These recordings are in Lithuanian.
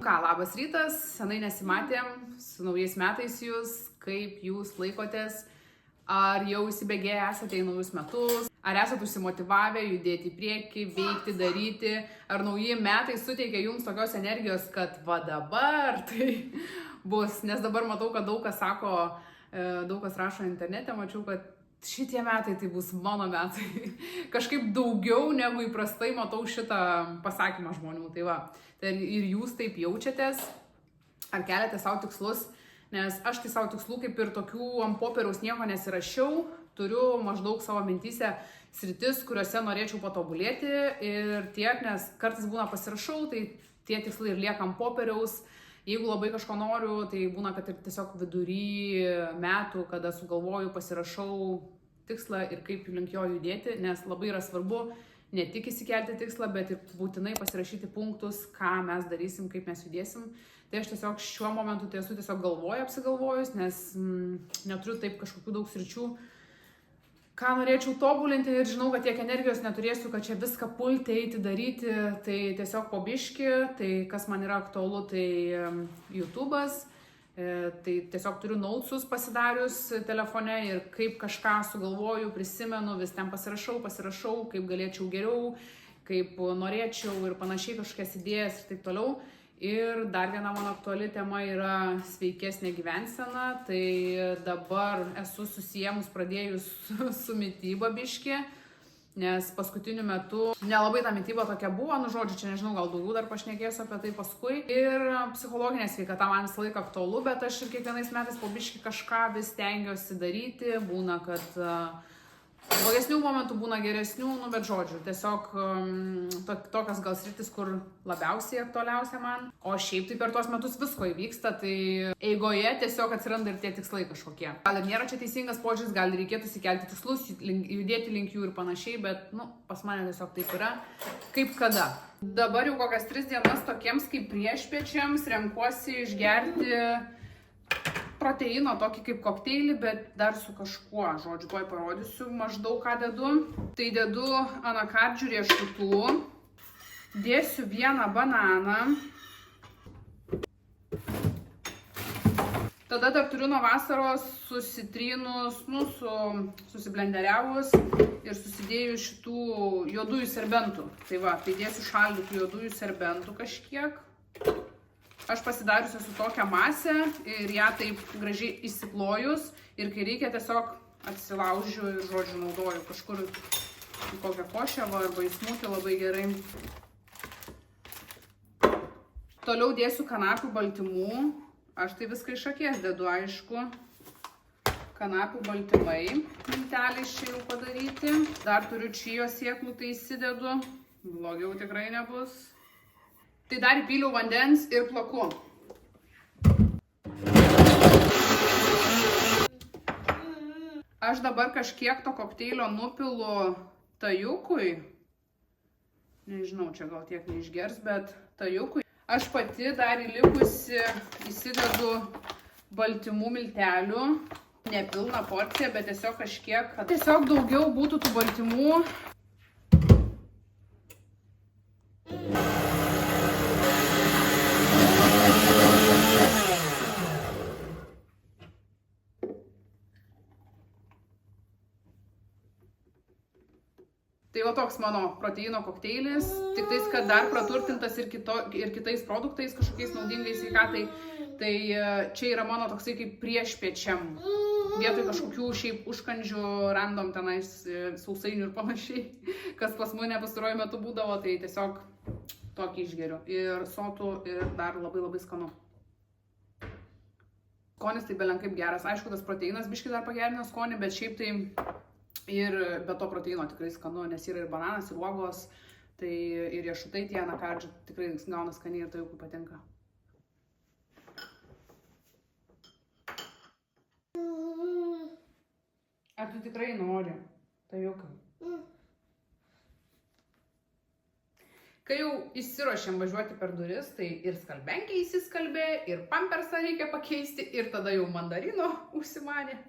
ką, labas rytas, senai nesimatėm, su naujais metais jūs, kaip jūs laikotės, ar jau įsibėgėję esate į naujus metus, ar esate užsimotyvavę judėti į priekį, veikti, daryti, ar nauji metai suteikia jums tokios energijos, kad va dabar tai bus, nes dabar matau, kad daug kas sako, daug kas rašo internete, mačiau, kad šitie metai tai bus mano metai. Kažkaip daugiau negu įprastai matau šitą pasakymą žmonių. Tai va, tai ir jūs taip jaučiatės, ar keliate savo tikslus, nes aš tai savo tikslų kaip ir tokių ant popieriaus nieko nesirašiau, turiu maždaug savo mintyse sritis, kuriuose norėčiau patobulėti ir tiek, nes kartais būna pasirašau, tai tie tikslai ir lieka ant popieriaus. Jeigu labai kažko noriu, tai būna, kad ir tiesiog vidury metų, kada sugalvoju, pasirašau tikslą ir kaip link jo judėti, nes labai yra svarbu ne tik įsikelti tikslą, bet ir būtinai pasirašyti punktus, ką mes darysim, kaip mes judėsim. Tai aš tiesiog šiuo momentu tai esu tiesiog apsigalvojus, nes neturiu taip kažkokių daug sričių, ką norėčiau tobulinti ir žinau, kad tiek energijos neturėsiu, kad čia viską pulti, eiti, daryti, tai tiesiog po biškį, tai kas man yra aktualu, tai YouTube'as, tai tiesiog turiu notesus pasidarius telefone ir kaip kažką sugalvoju, prisimenu, vis ten pasirašau, kaip galėčiau geriau, kaip norėčiau ir panašiai kažkokias idėjas ir taip toliau. Ir dar viena mano aktuali tema yra sveikesnė gyvensena, tai dabar esu susijęs pradėjus su mityba biški, nes paskutiniu metu nelabai ta mityba tokia buvo, nu žodžiu, čia nežinau, gal daugiau dar pašnekėsiu apie tai paskui. Ir psichologinė sveikata man visą laiką aktualu, bet aš ir kiekvienais metais po biški kažką vis stengiuosi daryti, būna, kad blogesnių momentų būna geresnių, nu bet žodžiu, tiesiog tokios gal sritis, kur labiausiai aktualiausia man. O šiaip tai per tuos metus visko įvyksta, tai eigoje tiesiog atsiranda ir tie tikslai kažkokie. Gal ir nėra čia teisingas požiūris, gal reikėtų sikelti tikslus, judėti link jų ir panašiai, bet pas mane tiesiog taip yra, kaip kada. Dabar jau kokias 3 dienas tokiems kaip priešpiečiams renkuosi išgerti proteino, tokį kaip kokteilį, bet dar su kažkuo, žodžiu, tuoj parodysiu maždaug ką dedu. Tai dedu anakardžių riešutų, dėsiu 1 bananą. Tada dar turiu nuo vasaros susitrynus, susiblenderiavus ir susidėjus šitų juodųjų serbentų. Tai va, tai dėsiu šaldytų juodųjų serbentų kažkiek. Aš pasidariusi su tokią masę ir ją taip gražiai įsiklojus ir kai reikia tiesiog atsilaužiu ir žodžiu naudoju kažkur į kokią košę arba į smūtį labai gerai. Toliau dėsiu kanapių baltymų. Aš tai viską iš akies dedu, aišku. Kanapių baltymai, milteliais čia jau padaryti. Dar turiu čijos sėklų, tai įsidedu. Blogiau tikrai nebus. Tai dar įpyliau vandens ir plaku. Aš dabar kažkiek to kokteilio nupilu tajukui. Nežinau, čia gal tiek neišgers, bet tajukui. Aš pati dar įlikusi įsidedu baltymų miltelių. Nepilną porciją, bet tiesiog kažkiek. Tiesiog daugiau būtų tų baltymų. Tai va toks mano proteino kokteilis, tik tais, kad dar praturtintas ir kitais produktais, kažkokiais naudingais sveikatai. Tai čia yra mano toksai kaip priešpiečiam, vietoj kažkokių šiaip užkandžių, random tenais sausainių ir panašiai, kas pas mane pastaruoju metu būdavo, tai tiesiog tokį išgeriu. Ir sotų ir dar labai skanu. Skonis tai belenkaip geras, aišku, tas proteinas biškai dar pagerina skonį, bet šiaip tai ir be to proteino tikrai skanu, nes yra ir bananas, ir uogos, tai ir riešutai tie anakardžių tikrai gauna skaniai ir tai jau patinka. Ar tu tikrai nori? Tai jokai. Kai jau įsiruošėm važiuoti per duris, tai ir skalbenkė įsiskalbė, ir pampersą reikia pakeisti, ir tada jau mandarino užsimanė.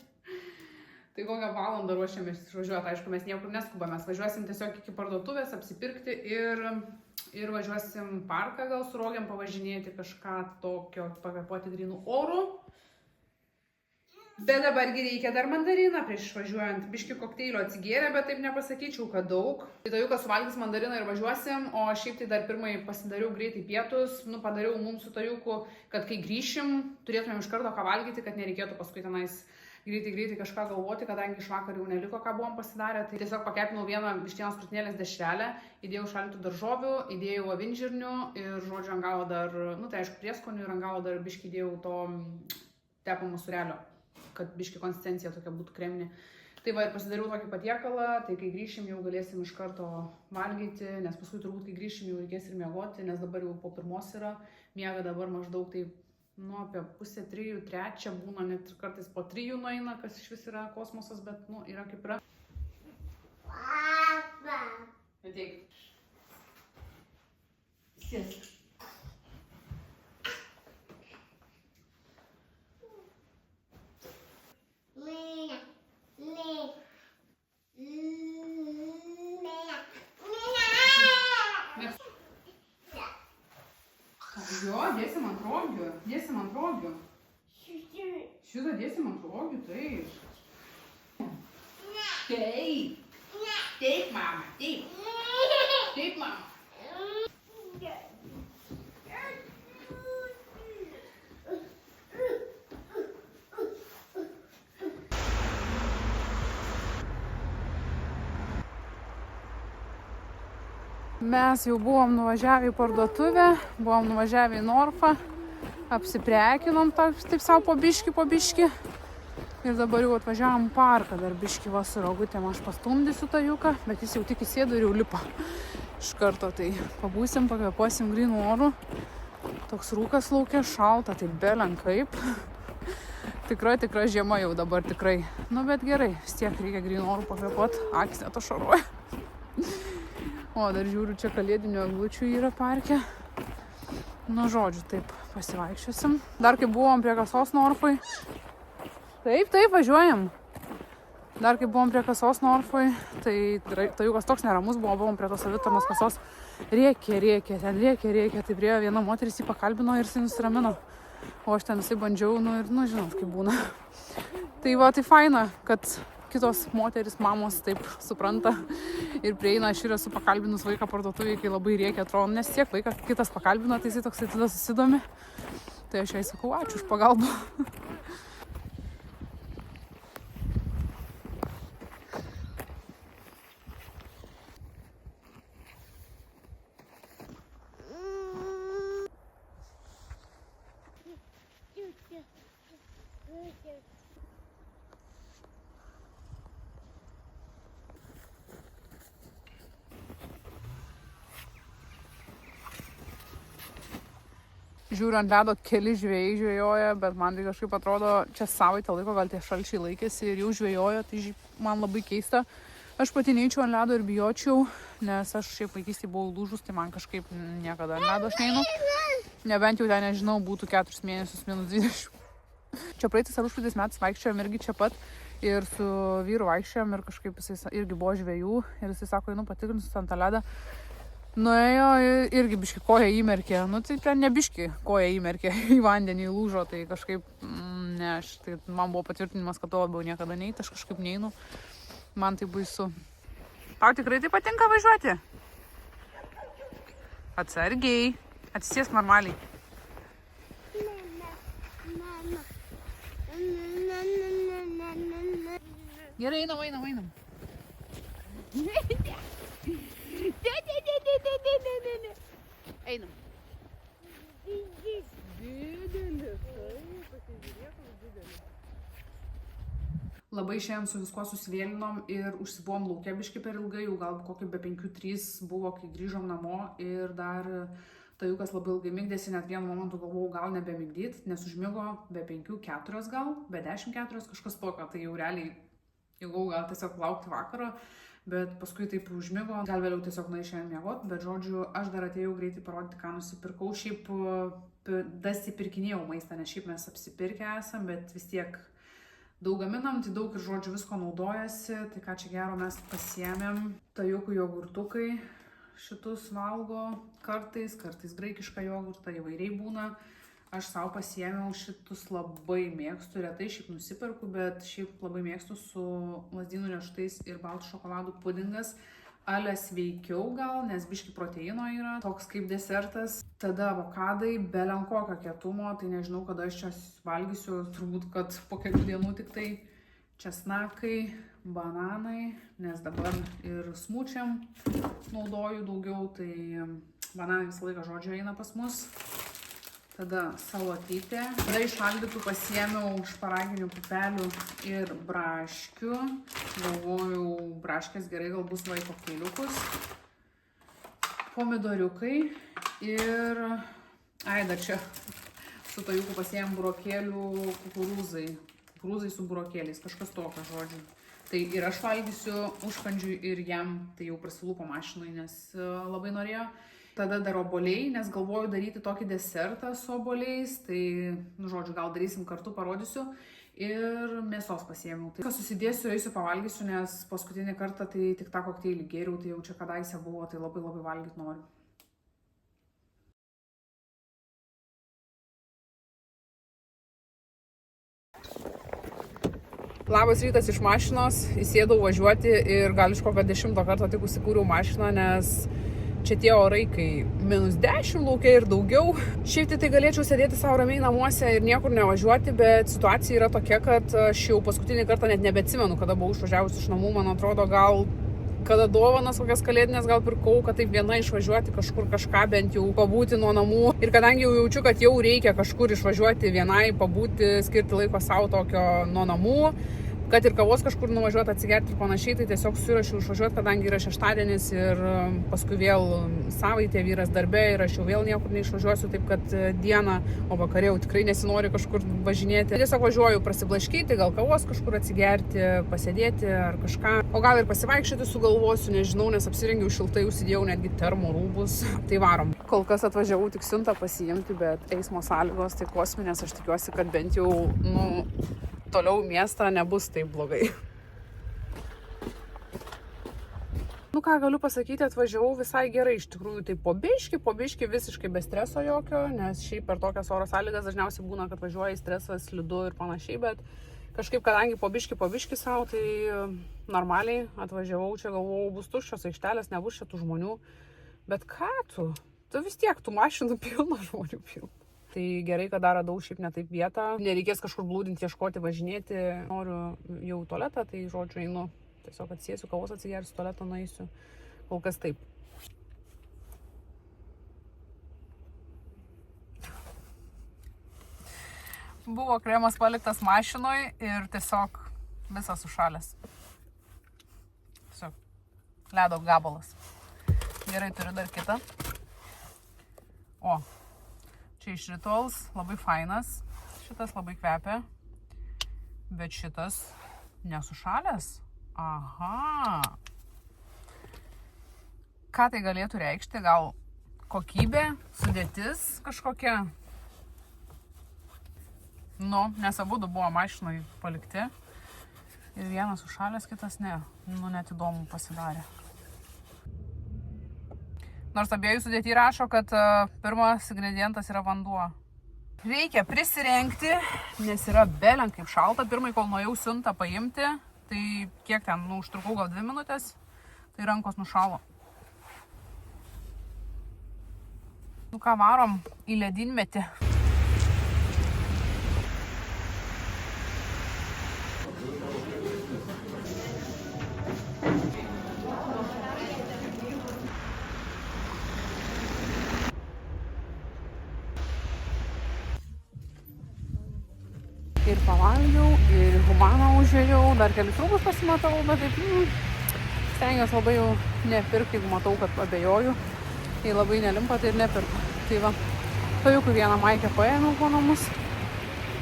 Tai kokią valandą ruošiamės išvažiuoti, aišku, mes niekur neskubame, mes važiuosim tiesiog iki parduotuvės, apsipirkti ir važiuosim parką gal su Rogėm pavažinėti, kažką tokio, pakvėpuoti grynų orų. Bet dabargi reikia dar mandariną prieš išvažiuojant, biški kokteilio atsigėrė, bet taip nepasakyčiau, kad daug. Tai Tajukas suvalgys mandariną ir važiuosim, o šiaip tai dar pirmai pasidariau greitai pietus, padariau mums su Tajuku, kad kai grįšim, turėtumėm iš karto ką valgyti, kad nereikėtų paskui tenais greitai kažką galvoti, kadangi iš vakar jau neliko, ką buvom pasidarę. Tai tiesiog pakepinau vieną vištienos krūtinėlės dešrelę, įdėjau šaldytų daržovių, įdėjau avinžirnių ir, žodžiu, ant galo dar, tai aišku, prieskonių ir ant galo dar biškį įdėjau to tepamo sūrelio, kad biškį konsistencija tokia būtų kreminė. Tai va ir pasidariau tokį patiekalą, tai kai grįšim jau galėsim iš karto valgyti, nes paskui turbūt kai grįšim jau reikės ir miegoti, nes dabar jau po pirmos yra, miega dabar maždaug taip. Apie 2:30, 3 būna, net kartais po 3 nueina, kas iš vis yra kosmosas, bet, yra kaip yra. Ateik. Sėsk. Jo, dėsim ant rogių. Šitą dėsim ant rogių, taip. Taip, mama, taip, mama. Mes jau buvom nuvažiavę į parduotuvę, buvom nuvažiavę į Norfą, apsiprekinom taip savo po biškį. Ir dabar jau atvažiavom parką, dar biškį va su Rogutėm aš pastumdysiu Tajuką, bet jis jau tik įsėdo ir jau lipa iš karto. Tai pabūsim, pakvėpuosim grynų orų. Toks rūkas laukia, šalta, tai belenkaip. Tikra žiema jau dabar tikrai. Bet gerai, vis tiek reikia grynų orų pakvėpuoti, akis net ašaruoja. O, dar žiūriu, čia kalėdinių eglučių yra parke. Žodžiu, taip, pasivaikščiosim. Dar kai buvom prie kasos Norfoj. Taip, važiuojam. Dar kai buvom prie kasos Norfoj, tai Tajukas toks neramus buvo, buvom prie tos savitarnos kasos. Rėkė. Tai priėjo viena moteris jį pakalbino ir jisai nusiramino. O aš ten visai bandžiau, ir žinot, kaip būna. Tai va, tai faina, kad kitos moteris, mamos taip supranta ir prieina. Aš ir esu pakalbinus vaiką parduotuvėje, kai labai rėkia, atrodo, nes tiek vaikas kitas pakalbino, tai jisai toksai tada susidomi. Tai aš jai sakau, ačiū už pagalbą. Žiūriu, ant ledo keli žvejai žvejoja, bet man tai kažkaip atrodo, čia savaitę laiko gal tie šalčiai laikėsi ir jau žvejojo, tai man labai keista. Aš pati neičiau ant ledo ir bijočiau, nes aš šiaip vaikystėje buvau lūžus, tai man kažkaip niekada ant ledo aš neinu. Nebent jau ten, nežinau, būtų 4 mėnesius -20. Čia praeitais ar užpraeitais metais vaikščiojom irgi čia pat ir su vyru vaikščiojom ir kažkaip jisai irgi buvo žvejų ir jisai sako, einu patikrinsiu ant tą ledą. Nuėjo irgi biški koja įmerkė, tai ten ne biški koja įmerkė į vandenį, lūžo, tai kažkaip, tai man buvo patvirtinimas, kad to labiau niekada neiti, aš kažkaip neinu, man tai baisu. Tau tikrai tai patinka važiuoti? Atsargiai, atsisėsk normaliai. Gerai, einam. Einam. Didelis, pasižiūrėk, didelis. Labai šiandien su viskuo susivėlinom ir užsibuvom lauke biški per ilgai, jau gal kokį be 5-3 buvo, kai grįžom namo ir dar Tajukas labai ilgai migdėsi, net vienu momentu galvojau gal nebemigdyt, nes užmigo be 5-4 gal, be 10-4 kažkas tokio, tai jau realiai jau gal tiesiog laukti vakaro. Bet paskui taip užmigo, gal vėliau tiesiog nuėjau šiandien miegoti, bet žodžiu, aš dar atėjau greitai parodyti, ką nusipirkau. Šiaip dasipirkinėjau maistą, nes šiaip mes apsipirkę esam, bet vis tiek daug gaminam, tai daug ir žodžiu visko naudojasi. Tai ką čia gero mes pasiėmėm. Tajukų jogurtukai šitus valgo kartais graikišką jogurtą, įvairiai būna. Aš savo pasiėmiau šitus, labai mėgstu, retai šiaip nusiperku, bet šiaip labai mėgstu su lazdynų riešutais ir baltų šokoladų pudingas. Ale sveikiau gal, nes biški proteino yra, toks kaip desertas. Tada avokadai, belenkokio kietumo, tai nežinau, kada aš čia valgysiu, turbūt, kad po kelių dienų tik tai. Česnakai, bananai, nes dabar ir smučiam naudoju daugiau, tai bananai visą laiką žodžiu eina pas mus. Tada salotytė. Tada iš šaldytų pasiėmiau šparaginių pupelių ir braškių. Galvojau, braškės gerai gal bus vaiko kailiukus. Pomidoriukai ir... dar čia su tajukų pasiėmėm burokėlių kukurūzai. Kukurūzai su burokėliais, kažkas tokio žodžiu. Tai ir aš valgysiu užkandžiui ir jam, tai jau prasilūpo mašinai, nes labai norėjo. Tada dar obuoliai, nes galvoju daryti tokį desertą su obuoliais, tai, žodžiu, gal darysim kartu, parodysiu. Ir mėsos pasiėmiau. Tai susidėsiu, eisiu pavalgysiu, nes paskutinį kartą tai tik tą kokteilį gėriau, tai jau čia kadaise buvo, tai labai valgyt noriu. Labas rytas iš mašinos, įsėdau važiuoti ir gal iš kokio 10 karto tik užsikūriau mašiną, nes čia tie orai, kai -10 laukia ir daugiau. Šiaip tai galėčiau sėdėti savo ramiai namuose ir niekur nevažiuoti, bet situacija yra tokia, kad aš jau paskutinį kartą net nebeatsimenu, kada buvau išvažiavus iš namų. Man atrodo, gal kada dovanas kokias kalėdinės gal pirkau, kad taip viena išvažiuoti kažkur kažką bent jau pabūti nuo namų. Ir kadangi jau jaučiu, kad jau reikia kažkur išvažiuoti vienai, pabūti, skirti laiko savo tokio nuo namų, kad ir kavos kažkur nuvažiuoti, atsigerti ir panašiai, tai tiesiog surašiau išvažiuoti, kadangi yra šeštadienis ir paskui vėl savaitė, vyras darbe ir aš jau vėl niekur neišvažiuosiu, taip kad dieną, o vakarė jau tikrai nesinori kažkur važinėti. Tiesiog važiuoju prasiblaškyti, gal kavos kažkur atsigerti, pasėdėti ar kažką, o gal ir pasivaikščioti sugalvosiu, nežinau, nes apsirengiau šiltai, užsidėjau netgi termo rūbus, tai varom. Kol kas atvažiavau tik siuntą pasiimti, bet eismo sąlygos tai kosminės, aš tikiuosi, kad bent jau, toliau miestą nebus taip blogai. Ką galiu pasakyti, atvažiavau visai gerai, iš tikrųjų, tai po biškį visiškai be streso jokio, nes šiaip per tokias oro sąlygas dažniausiai būna, kad važiuoja į stresą, slidu ir panašiai, bet kažkaip, kadangi po biškį savo, tai normaliai atvažiavau, čia galvojau, bus tuščios aikštelės, nebus čia tų žmonių, bet ką tu vis tiek, tų mašinų pilna, žmonių pilna. Tai gerai, kad dar radau šiaip ne taip vietą. Nereikės kažkur blūdinti, ieškoti, važinėti. Noriu jau į tualetą, tai žodžiu einu. Tiesiog atsėsiu, kavos atsigersiu, tualetą nueisiu. Kol kas taip. Buvo kremas paliktas mašinoj ir tiesiog visas sušalęs. Tiesiog ledo gabalas. Gerai, turiu dar kitą. O. Čia iš Rituals, labai fainas, šitas labai kvepia, bet šitas nesušalęs. Aha. Ką tai galėtų reikšti? Gal kokybė, sudėtis kažkokia? Nes abudu buvo mašinoj palikti. Ir vienas sušalęs, kitas ne. Net įdomu pasidarė. Nors abiejų sudėtį rašo, kad pirmas ingredientas yra vanduo. Reikia prisirengti, nes yra belen kaip šalta. Pirmai, kol nuėjau siuntą paimti, tai kiek ten, užtrukau gal 2 minutės, tai rankos nušalo. Ką varom į ledynmetį. Ir pavalgiau, ir humaną užėjau, dar kelius rūbus pasimatau, bet taip, stengiuosi labai jau nepirkti, jeigu matau, kad abejoju. Jei labai nelimpa, tai ir nepirku. Tai va, tajukų vieną maikę paėmiau po namus.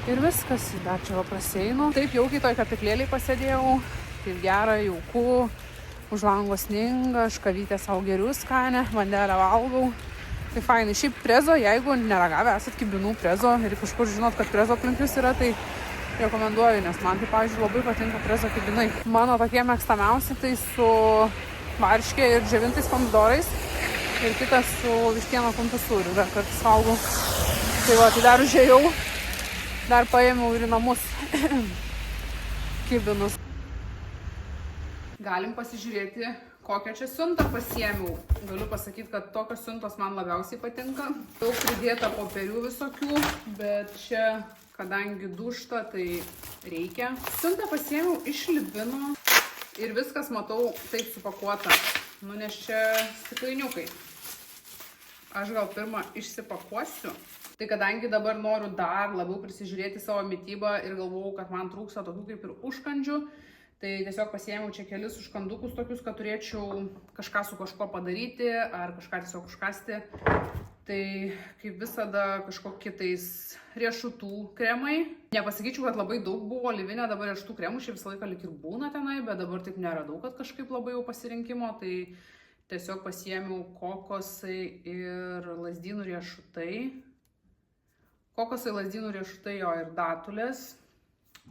Ir viskas, dar čia va prasieinu. Taip jaukiai toj kapiklėliai pasėdėjau, taip gera, jauku, už lango sninga, aš kavytę savo geriu skanę, vandelę valgau. Tai fainai. Šiaip prezo, jeigu neragavę esat kibinų prezo ir kažkur žinot, kad prezo aplink jūs yra, tai rekomenduoju, nes man tai, pavyzdžiui, labai patinka prezo kibinai. Mano tokie mėgstamiausi tai su varškė ir džiovintais pomidorais ir kitas su vištieno kumpio sūriu, dar kartais valgau. Tai va, tai dar užėjau, dar paėmiau ir į namus kibinus. Galim pasižiūrėti, kokią čia siuntą pasiėmiau. Galiu pasakyti, kad tokios siuntos man labiausiai patinka. Daug pridėta popierių visokių, bet čia, kadangi dušta, tai reikia. Siuntą pasiėmiau iš Libino ir viskas, matau, taip supakuota. Nu, nes čia stiklainiukai. Aš gal pirmą išsipakuosiu. Tai kadangi dabar noriu dar labiau prisižiūrėti savo mitybą ir galvojau, kad man trūksta tokių kaip ir užkandžių, tai tiesiog pasiėmiau čia kelis užkandukus tokius, kad turėčiau kažką su kažko padaryti ar kažką tiesiog užkasti. Tai kaip visada kažkokie tais riešutų kremai. Nepasakyčiau, kad labai daug buvo Livinė dabar riešutų kremų, šiaip visą laiką lik ir būna tenai, bet dabar taip neradau, kad kažkaip labai jau pasirinkimo. Tai tiesiog pasiėmiau kokosai ir lazdynų riešutai. Kokosai, lazdynų riešutai, jo ir datulės.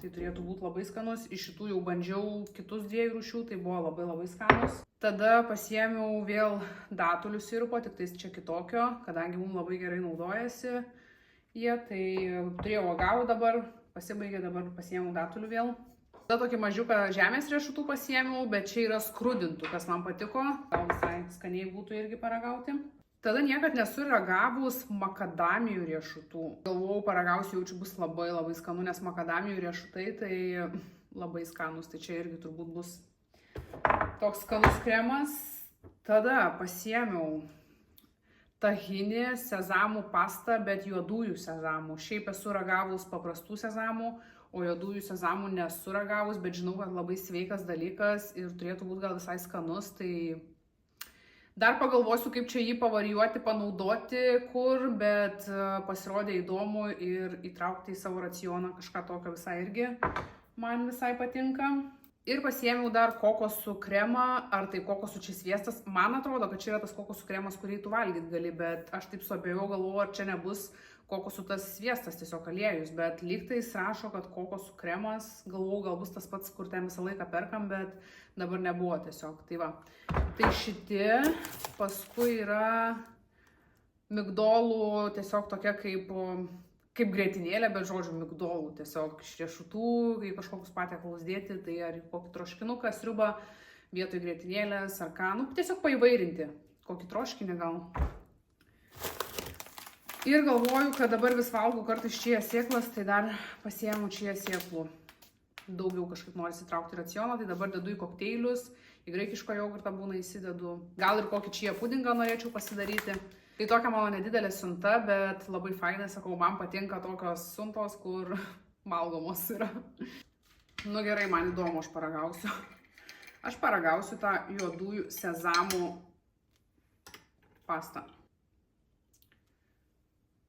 Tai turėtų būti labai skanus. Iš šitų jau bandžiau kitus 2 rūšių, tai buvo labai skanus. Tada pasiėmiau vėl datulių sirupo, tik tais čia kitokio, kadangi mums labai gerai naudojasi jie. Tai turėjau agavų dabar, pasibaigė, dabar pasiėmiau datulių vėl. Tada tokį mažiuką žemės riešutų pasiėmiau, bet čia yra skrudintų, kas man patiko. Gal visai skaniai būtų irgi paragauti. Tada niekad nesu ragavus makadamijų riešutų. Galvojau, paragausiu, jaučiu bus labai skanu, nes makadamijų riešutai tai labai skanus, tai čia irgi turbūt bus toks skanus kremas. Tada pasiėmiau tahinį sezamų pastą, bet juodųjų sezamų. Šiaip esu ragavus paprastų sezamų, o juodųjų sezamų nesu ragavus, bet žinau, kad labai sveikas dalykas ir turėtų būti gal visai skanus. Tai dar pagalvosiu, kaip čia jį pavarijuoti, panaudoti kur, bet pasirodė įdomu ir įtraukti į savo racioną kažką tokio visai irgi man visai patinka. Ir pasiėmiau dar kokosų kremą, ar tai kokosų čia sviestas. Man atrodo, kad čia yra tas kokosų kremas, kurį tu valgyt gali, bet aš taip suabejau, galvoju, ar čia nebus kokosų tas sviestas, tiesiog aliejus, bet lygtais rašo, kad kokosų kremas, galvoju, gal bus tas pats, kur ten visą laiką perkam, bet dabar nebuvo tiesiog. Tai va, tai šitie, paskui yra migdolų, tiesiog tokia kaip grietinėlė, bet žodžiu migdolų, tiesiog iš riešutų, kai kažkokius patiekalus dėti, tai ar kokį troškinuką, sriubą vietoj grietinėlės, ar ką, nu tiesiog paįvairinti, kokį troškinį gal. Ir galvoju, kad dabar vis valgau kartais čia sėklas, tai dar pasiėmiau čia sėklų. Daugiau kažkaip nori įtraukti į racioną, tai dabar dedu į kokteilius, į graikišką jogurtą būna įsidedu. Gal ir kokį čia pudingą norėčiau pasidaryti. Tai tokia mano nedidelė siunta, bet labai fainai, sakau, man patinka tokios siuntos, kur valgomos yra. Nu gerai, man įdomu, aš paragausiu. Aš paragausiu tą juodųjų sezamų pastą.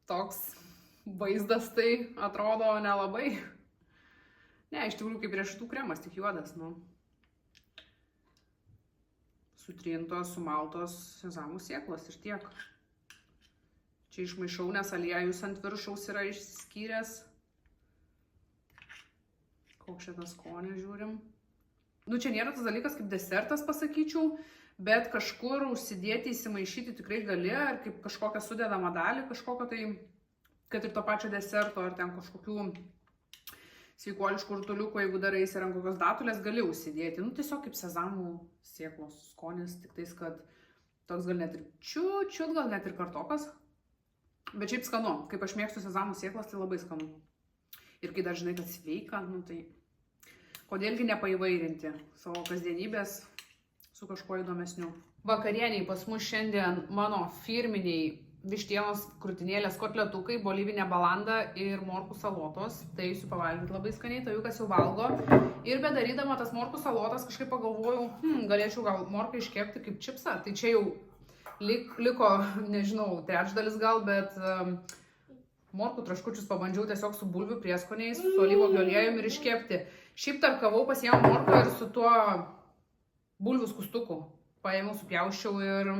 Toks vaizdas tai atrodo nelabai. Ne, iš tikrųjų kaip riešutų kremas, tik juodas, nu. Sutrintos, sumaltos sezamų sėklos ir tiek. Čia išmaišau, nes aliejus ant viršaus yra išsiskyręs. Koks šitas skonis žiūrim. Nu, čia nėra tas dalykas kaip desertas, pasakyčiau, bet kažkur užsidėti, įsimaišyti tikrai gali, ar kaip kažkokią sudedamą dalį, kažkokio tai, kad ir to pačio deserto, ar ten kažkokių sveikuoliškų rutuliukų, jeigu daraisi ir ant kokios datulės, gali užsidėti. Nu, tiesiog kaip sezamų sėklos skonis, tik tais, kad toks gal net ir čiut, gal net ir kartokas. Bet šiaip skanu, kaip aš mėgstu sezamų sėklas, tai labai skanu. Ir kai dar žinai, kad sveika, nu tai kodėlgi nepaįvairinti savo kasdienybės su kažkuo įdomesniu. Vakarieniai pas mus šiandien mano firminiai vištienos krūtinėlės kotletukai, bolivinė balanda ir morkų salotos. Tai eisiu pavalgyti labai skaniai, taviukas jau valgo. Ir bedarydama tas morkų salotas kažkaip pagalvojau, galėčiau gal morką iškepti kaip čipsą. Tai čia jau liko, nežinau, trečdalis gal, bet morkų traškučius pabandžiau tiesiog su bulvių prieskoniais, su alyvuogių aliejumi ir iškepti. Šiaip tarkavau, pasiėmiau morką ir su tuo bulvių skustuku paėmiau, supjauščiau ir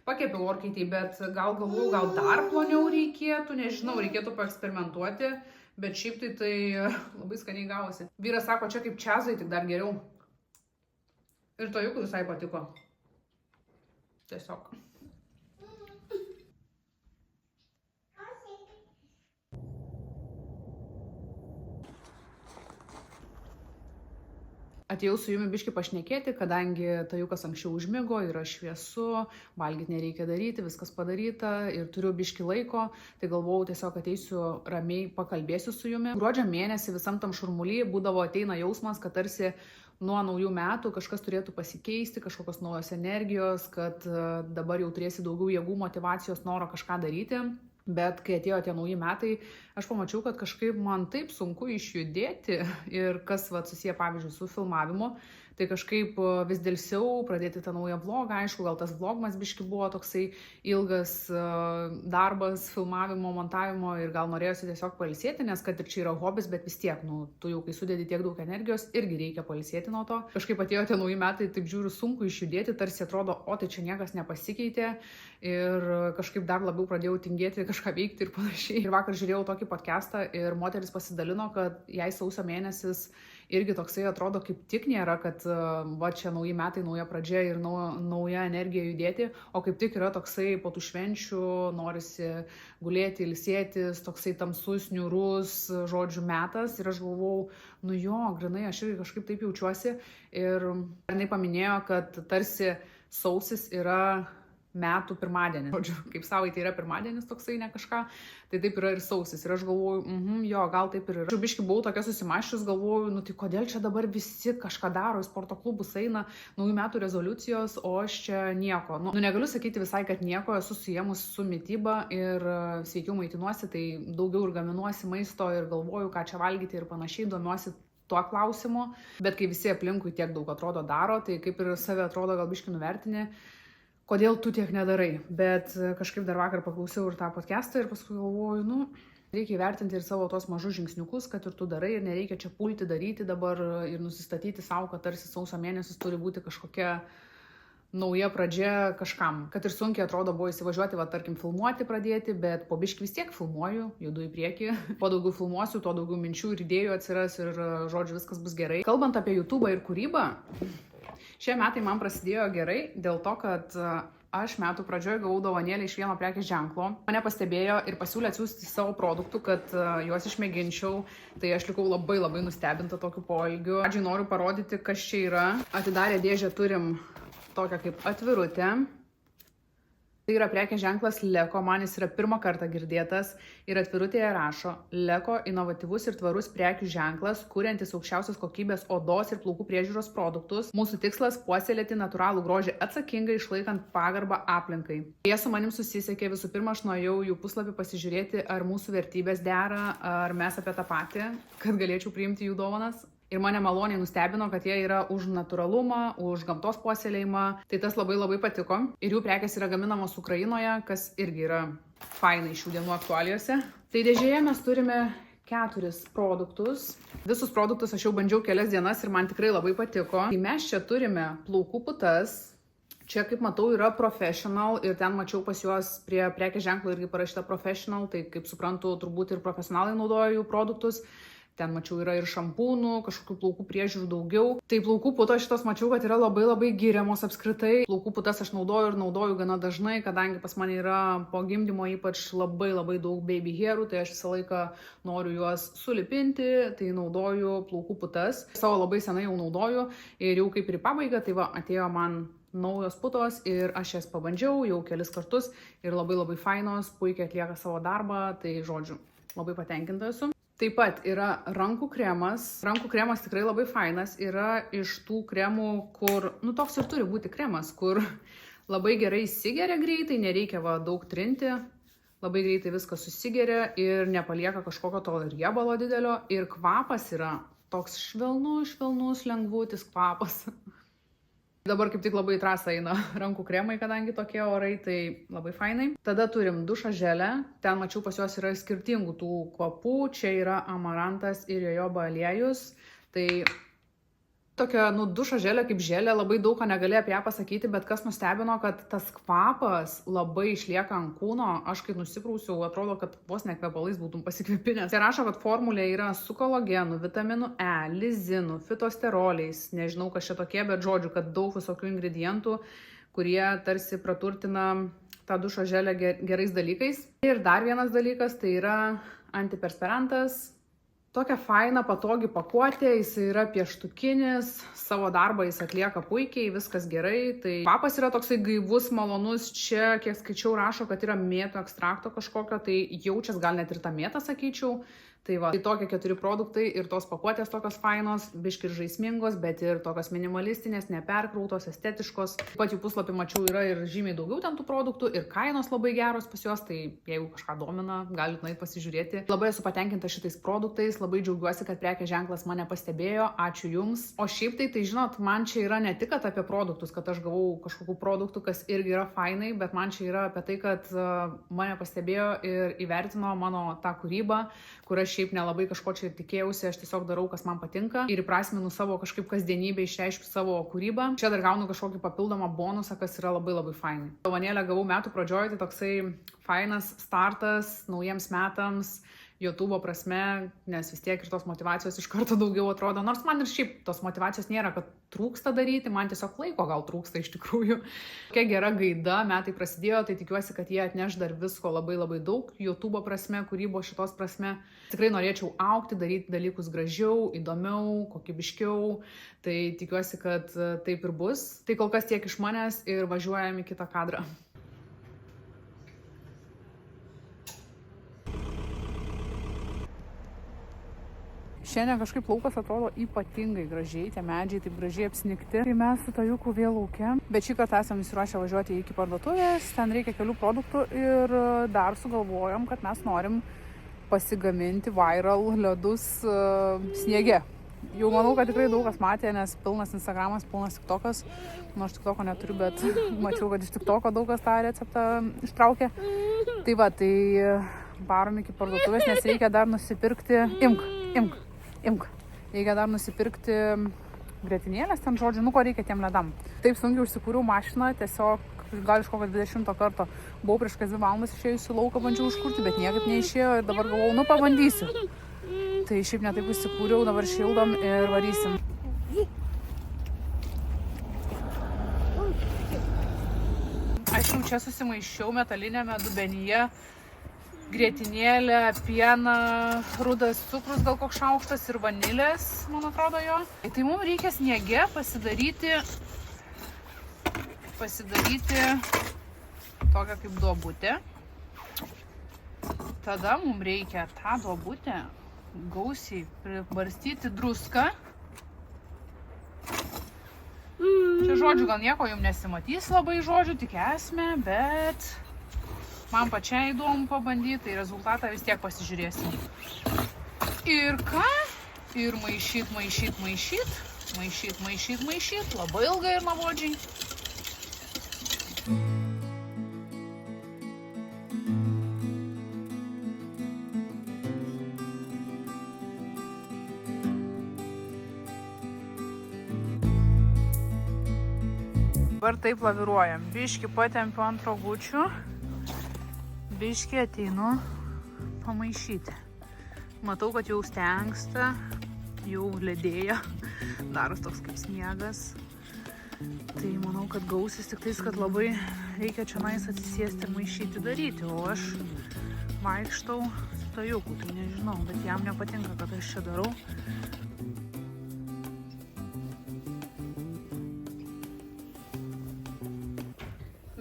pakepiau orkaitėj, bet gal galvoju, gal dar ploniau reikėtų, nežinau, reikėtų paeksperimentuoti, Bet šiaip tai labai skaniai gavosi. Vyras sako, čia kaip čiazai, tik dar geriau. Ir tojukui visai patiko. Tiesiog. Atėjau su jumi biški pašnekėti, kadangi tajukas anksčiau užmigo, yra šviesu, valgyti nereikia daryti, viskas padaryta ir turiu biški laiko, tai galvojau tiesiog ateisiu ramiai, pakalbėsiu su jumi. Gruodžio mėnesį visam tam šurmuly būdavo ateina jausmas, kad tarsi nuo naujų metų kažkas turėtų pasikeisti, kažkokios naujos energijos, kad dabar jau turėsi daugiau jėgų, motivacijos, noro kažką daryti. Bet kai atėjo tie nauji metai, aš pamačiau, kad kažkaip man taip sunku išjudėti ir kas susiję, pavyzdžiui, su filmavimu, tai kažkaip vis dėlsiau pradėti tą naują vlogą. Aišku, gal tas vlogmas biški buvo toksai ilgas darbas, filmavimo, montavimo ir gal norėjosi tiesiog pailsėti, nes kad ir čia yra hobis, bet vis tiek, tu jau kai sudedi tiek daug energijos, irgi reikia pailsėti nuo to. Kažkaip atėjo tie nauji metai, taip žiūriu, sunku išjudėti, tarsi atrodo, o tai čia niekas nepasikeitė ir kažkaip dar labiau pradėjau tingėti kažką veikti ir panašiai. Ir vakar žiūrėjau tokį podcastą ir moteris pasidalino, kad jai sausio mėnesis irgi toksai atrodo kaip tik nėra, kad va čia nauji metai, nauja pradžia ir nauja energija judėti, o kaip tik yra toksai po tų švenčių, norisi gulėti, ilsėtis, toksai tamsus, niūrus, žodžių metas. Ir aš galvau, grinai, aš irgi kažkaip taip jaučiuosi. Ir jinai paminėjo, kad tarsi sausis yra metų pirmadienis. Žodžiu, kaip savaitė yra pirmadienis toksai, ne kažką, tai taip yra ir sausis. Ir aš galvoju, gal taip ir yra. Aš biški buvau tokia susimaščius, galvoju, tai kodėl čia dabar visi kažką daro, į sporto klubus eina, naujų metų rezoliucijos, o aš čia nieko. Negaliu sakyti visai, kad nieko, esu suėmus su mityba ir sveikiau maitinuosi, tai daugiau ir gaminuosi maisto ir galvoju, ką čia valgyti ir panašiai, domiuosi tuo klausimu. Bet kai visi aplinkui tiek daug atrodo daro, tai kaip ir save atrodo gal biški nuvertini, kodėl tu tiek nedarai. Bet kažkaip dar vakar paklausiau ir tą podcastą ir paskui galvoju, reikia įvertinti ir savo tos mažus žingsniukus, kad ir tu darai ir nereikia čia pulti daryti dabar ir nusistatyti savo, kad tarsi sausio mėnesis turi būti kažkokia nauja pradžia kažkam. Kad ir sunkiai atrodo buvo įsivažiuoti, tarkim, filmuoti pradėti, bet po biškį vis tiek filmuoju, judu į priekį. Po daugiau filmuosiu, tuo daugiau minčių ir idėjų atsiras ir, žodžiu, viskas bus gerai. Kalbant apie YouTube'ą ir kūrybą, šie metai man prasidėjo gerai dėl to, kad aš metų pradžioje gavau dovanėlį iš vieno prekės ženklo. Mane pastebėjo ir pasiūlė atsiųsti savo produktų, kad juos išmėginčiau. Tai aš likau labai nustebinta tokiu poelgiu. Pradžiai noriu parodyti, kas čia yra. Atidarę dėžę turim tokią kaip atvirutę. Tai yra prekės ženklas Leko, man jis yra pirmą kartą girdėtas ir atvirutėje rašo: Leko inovatyvus ir tvarus prekių ženklas, kuriantis aukščiausios kokybės odos ir plaukų priežiūros produktus. Mūsų tikslas - puoselėti natūralų grožį atsakingai, išlaikant pagarbą aplinkai. Jie su manim susisiekė, visų pirma, aš nuėjau jų puslapį pasižiūrėti, ar mūsų vertybės dera, ar mes apie tą patį, kad galėčiau priimti jų dovanas. Ir mane maloniai nustebino, kad jie yra už natūralumą, už gamtos puoselėjimą. Tai tas labai patiko. Ir jų prekės yra gaminamos Ukrainoje, kas irgi yra fainai šių dienų aktualijose. Tai dėžėje mes turime 4 produktus. Visus produktus aš jau bandžiau kelias dienas ir man tikrai labai patiko. Tai mes čia turime plaukų putas. Čia, kaip matau, yra Professional ir ten mačiau pas juos prie prekės ženklo irgi parašyta Professional. Tai, kaip suprantu, turbūt ir profesionalai naudoja jų produktus. Ten mačiau yra ir šampūnų, kažkokių plaukų priežiūrų daugiau. Tai plaukų putos šitos mačiau, kad yra labai giriamos apskritai. Plaukų putas aš naudoju gana dažnai, kadangi pas mane yra po gimdymo ypač labai daug baby hairų, tai aš visą laiką noriu juos sulipinti, tai naudoju plaukų putas. Savo labai senai jau naudoju ir jau kaip ir į pabaigą, tai atėjo man naujos putos ir aš jas pabandžiau jau kelis kartus ir labai fainos, puikiai atlieka savo darbą, tai žodžiu, labai patenkinta esu. Taip pat yra rankų kremas. Rankų kremas tikrai labai fainas. Yra iš tų kremų, kur, toks ir turi būti kremas, kur labai gerai įsigeria greitai, nereikia daug trinti. Labai greitai viskas susigeria ir nepalieka kažkokio to riebalo didelio. Ir kvapas yra toks švelnus, lengvutis kvapas. Dabar kaip tik labai į trasą eina rankų kremai, kadangi tokie orai, tai labai fainai. Tada turim dušo želę. Ten mačiau pas juos yra skirtingų tų kvapų. Čia yra amarantas ir jojoba aliejus. Tai Tokia, dušo želė kaip želė, labai daug ko negali apie ją pasakyti, bet kas nustebino, kad tas kvapas labai išlieka ant kūno. Aš kai nusiprausiau, atrodo, kad vos ne kvepalais būtum pasikvėpinęs. Tai rašo, kad formulė yra su kolagenu, vitaminu E, lizinu, fitosteroliais, nežinau kas čia tokie, bet žodžiu, kad daug visokių ingredientų, kurie tarsi praturtina tą dušo želę gerais dalykais. Ir dar vienas dalykas, tai yra antiperspirantas. Tokia faina, patogi pakuotė, jis yra pieštukinis, savo darbą jis atlieka puikiai, viskas gerai. Tai kvapas yra toksai gaivus, malonus, čia, kiek skaičiau, rašo, kad yra mėtų ekstrakto kažkokio, tai jaučias gal net ir tą mėtą, sakyčiau. Tai va, tai tokie 4 produktai ir tos pakuotės tokios fainos, biški ir žaismingos, bet ir tokios minimalistinės, neperkrautos, estetiškos. Taip pat jų puslapį mačiau yra ir žymiai daugiau ten tų produktų ir kainos labai geros pas juos, tai jeigu kažką domina, galite nueiti pasižiūrėti. Labai esu patenkinta šitais produktais, labai džiaugiuosi, kad prekės ženklas mane pastebėjo, ačiū Jums. O šiaip tai žinot, man čia yra ne tik apie produktus, kad aš gavau kažkokių produktų, kas irgi yra fainai, bet man čia yra apie tai, kad mane pastebėjo ir įvertino mano tą kūrybą, kur aš šiaip nelabai kažko čia tikėjausi, aš tiesiog darau, kas man patinka ir įprasminu savo kažkaip kasdienybę, išreiškiu savo kūrybą. Čia dar gaunu kažkokį papildomą bonusą, kas yra labai labai fainai. Dovanėlę gavau metų pradžioje, tai toksai fainas startas naujiems metams. YouTube prasme, nes vis tiek ir tos motivacijos iš karto daugiau atrodo. Nors man ir šiaip tos motivacijos nėra, kad trūksta daryti, man tiesiog laiko gal trūksta iš tikrųjų. Kokia gera gaida, metai prasidėjo, tai tikiuosi, kad jie atneš dar visko labai labai daug. YouTube prasme, kūrybos šitos prasme. Tikrai norėčiau augti, daryti dalykus gražiau, įdomiau, kokybiškiau. Tai tikiuosi, kad taip ir bus. Tai kol kas tiek iš manęs ir važiuojam į kitą kadrą. Šiandien kažkaip laukas atrodo ypatingai gražiai, tie medžiai taip gražiai apsnigti. Tai mes su Tajuku vėl lauke, bet šį kartą esame įsiruošę važiuoti iki parduotuvės, ten reikia kelių produktų ir dar sugalvojom, kad mes norim pasigaminti viral ledus sniege. Jau manau, kad tikrai daug kas matė, nes pilnas Instagramas, pilnas TikTokas. Nu, aš TikToko neturiu, bet mačiau, kad iš TikToko daug kas tą receptą ištraukė. Tai va, tai varom iki parduotuvės, nes reikia dar nusipirkti. Imk. Reikia dar nusipirkti grietinėlės, ten žodžiu, ko reikia tiem ledam. Taip sunkiai užsikūriau mašiną, tiesiog gal iš kokio 20 karto buvau prieš 2 valandas išėjusi lauką, bandžiau užkurti, bet niekaip neišėjo ir dabar galvojau, pabandysiu. Tai šiaip netaip užsikūriau, dabar šildom ir varysim. Aš jau čia susimaišiau metalinėme dubenyje grietinėlę, pieną, rudas cukrus gal koks šaukštas ir vanilės, man atrodo jo. Tai mums reikia sniege pasidaryti tokią kaip duobutę. Tada mums reikia tą duobutę gausiai pribarstyti druską. Čia žodžiu gal nieko jums nesimatys labai žodžių, tik esmę, bet man pačiai įdomu pabandyti, tai rezultatą vis tiek pasižiūrėsim. Ir ką? Ir maišyt, labai ilgai ir nuobodžiai. Dabar taip laviruojam. Biškį patempiu ant rogučių. Biškį ateinu pamaišyti. Matau, kad jau stengsta, jau ledėja, daros toks kaip sniegas. Tai manau, kad gausis tik tais, kad labai reikia čia nais atsisėsti ir maišyti daryti. O aš vaikštau su Tajuku, tai nežinau, bet jam nepatinka, kad aš čia darau.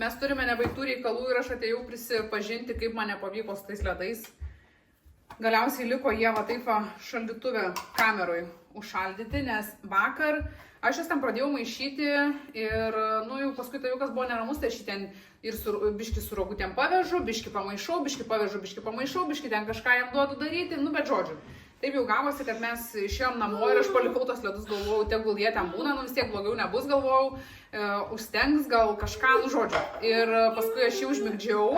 Mes turime nebaigtų reikalų ir aš atėjau prisipažinti, kaip man nepavyko su tais ledais. Galiausiai liko jie va taip šaldytuve kameroj užšaldyti, nes vakar aš jas ten pradėjau maišyti ir jau paskui Tajukas buvo neramus, tai aš ten ir biškį su rogutėm pavežu, biškį pamaišau, biškį pavežu, biškį pamaišau, biškį ten kažką jam duodu daryti, bet žodžiu. taip jau gavosi, kad mes išėjom namo ir aš palikau tos ledus, galvojau, tegul jie ten būna, nu vis tiek blogiau nebus, galvojau, užstengs gal kažką, nu žodžiu. Ir paskui aš jį užmigdžiau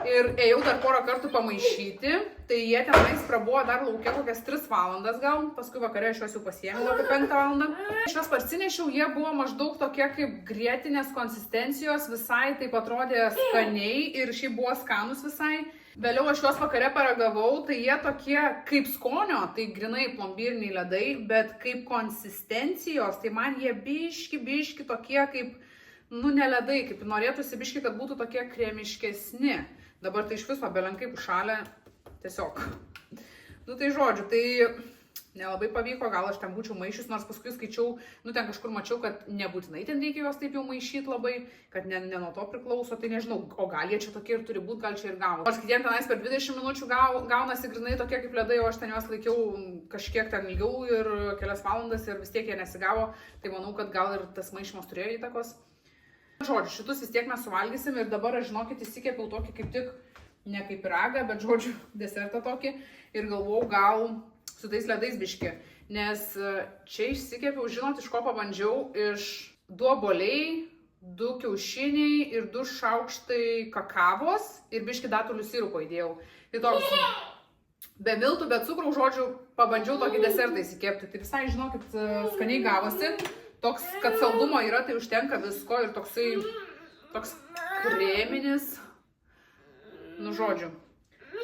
ir ėjau dar porą kartų pamaišyti, tai jie tenais prabuvo dar laukia kokias 3 valandas gal, paskui vakare aš juos jau pasiėmiau apie 5 valandą. Aš juos parsinešiau, jie buvo maždaug tokie kaip grietinės konsistencijos, visai taip atrodė skaniai ir šiaip buvo skanus visai. Vėliau aš juos vakare paragavau, tai jie tokie kaip skonio, tai grinai plombyriniai ledai, bet kaip konsistencijos, tai man jie biški tokie kaip, nu ne ledai, kaip norėtųsi biški, kad būtų tokie kremiškesni. Dabar tai iš viso belenkai pušalė, tiesiog. Nu tai žodžiu, tai nelabai pavyko, gal aš ten būčiau maišius, nors paskui skaičiau, nu ten kažkur mačiau, kad nebūtinai ten reikia juos taip jau maišyti labai, kad ne nuo to priklauso, tai nežinau, o gal jie čia tokie ir turi būti, gal čia ir gavo. Nors kitiem tenais per 20 minučių gaunasi grinai tokie kaip ledai, o aš ten juos laikiau kažkiek ten ilgiau ir kelias valandas ir vis tiek jie nesigavo, tai manau, kad gal ir tas maišymas turėjo įtakos. Žodžiu, šitus vis tiek mes suvalgysim ir dabar aš, žinokit, įsikepiau tokį kaip tik, ne kaip pyragą, bet žodžiu, desertą tokį ir galvau, gal su tais ledais biški, nes čia išsikepiau, žinot, iš ko pabandžiau, iš 2 obuoliai, 2 kiaušiniai ir 2 šaukštai kakavos ir biški datulių sirupo įdėjau. Tai toks be miltų, be cukrų, žodžiu, pabandžiau tokį desertą įsikepti. Tai visai, žinokit, skaniai gavosi. Toks, kad saldumo yra, tai užtenka visko ir toks kreminis, nu žodžiu.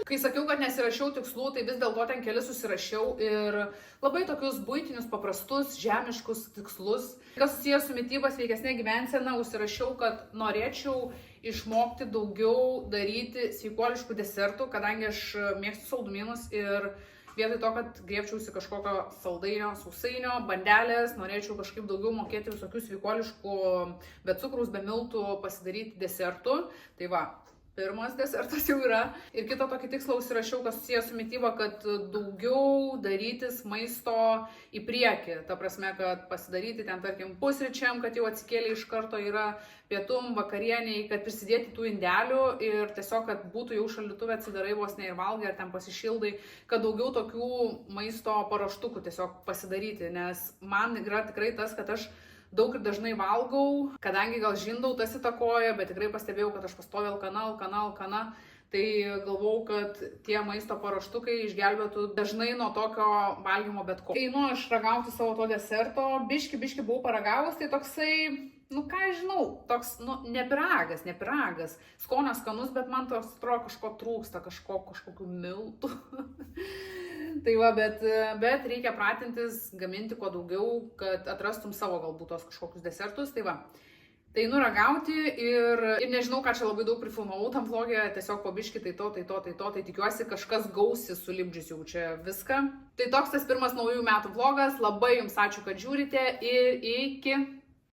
Kai sakiau, kad nesirašiau tikslų, tai vis dėlto ten kelis susirašiau ir labai tokius buitinius, paprastus, žemiškus tikslus. Kas susijęs su mitybos sveikesnė gyvensena, užsirašiau, kad norėčiau išmokti daugiau daryti sveikuoliškų desertų, kadangi aš mėgstu saldumynus ir vietoj to, kad griebčiausi kažkokio saldainio, sausainio, bandelės, norėčiau kažkaip daugiau mokėti visokių sveikuoliškų, be cukraus, be miltų pasidaryti desertų. Tai va. Pirmas desertas jau yra. Ir kitą tokį tikslą užsirašiau, kas susijęs su mityba, kad daugiau darytis maisto į priekį. Ta prasme, kad pasidaryti ten, tarkim, pusryčiam, kad jau atsikėlė iš karto yra pietum, vakarieniai, kad prisidėti tų indelių ir tiesiog, kad būtų jau šaldytuve atsidarai vos ne ir valgai, ar ten pasišildai, kad daugiau tokių maisto paruoštukų tiesiog pasidaryti. Nes man yra tikrai tas, kad aš daug ir dažnai valgau, kadangi gal žindau, tas įtakoja, bet tikrai pastebėjau, kad aš pastoviai alkana, tai galvau, kad tie maisto paruoštukai išgelbėtų dažnai nuo tokio valgymo bet ko. Einu aš ragauti savo to deserto, biški buvau paragavus, tai toksai, nu ką žinau, toks, nu, ne pyragas, skonis skanus, bet man toks atrodo kažko trūksta, kažkokių miltų. Tai va, bet reikia pratintis, gaminti kuo daugiau, kad atrastum savo galbūt tos kažkokius desertus, tai va. Tai nuragauti ir nežinau, ką čia labai daug prifilmavau tam vlogė, tiesiog po biškį tai to, tai tikiuosi kažkas gausi sulipdžius jau čia viską. Tai toks tas pirmas naujųjų metų vlogas, labai jums ačiū, kad žiūrite ir iki.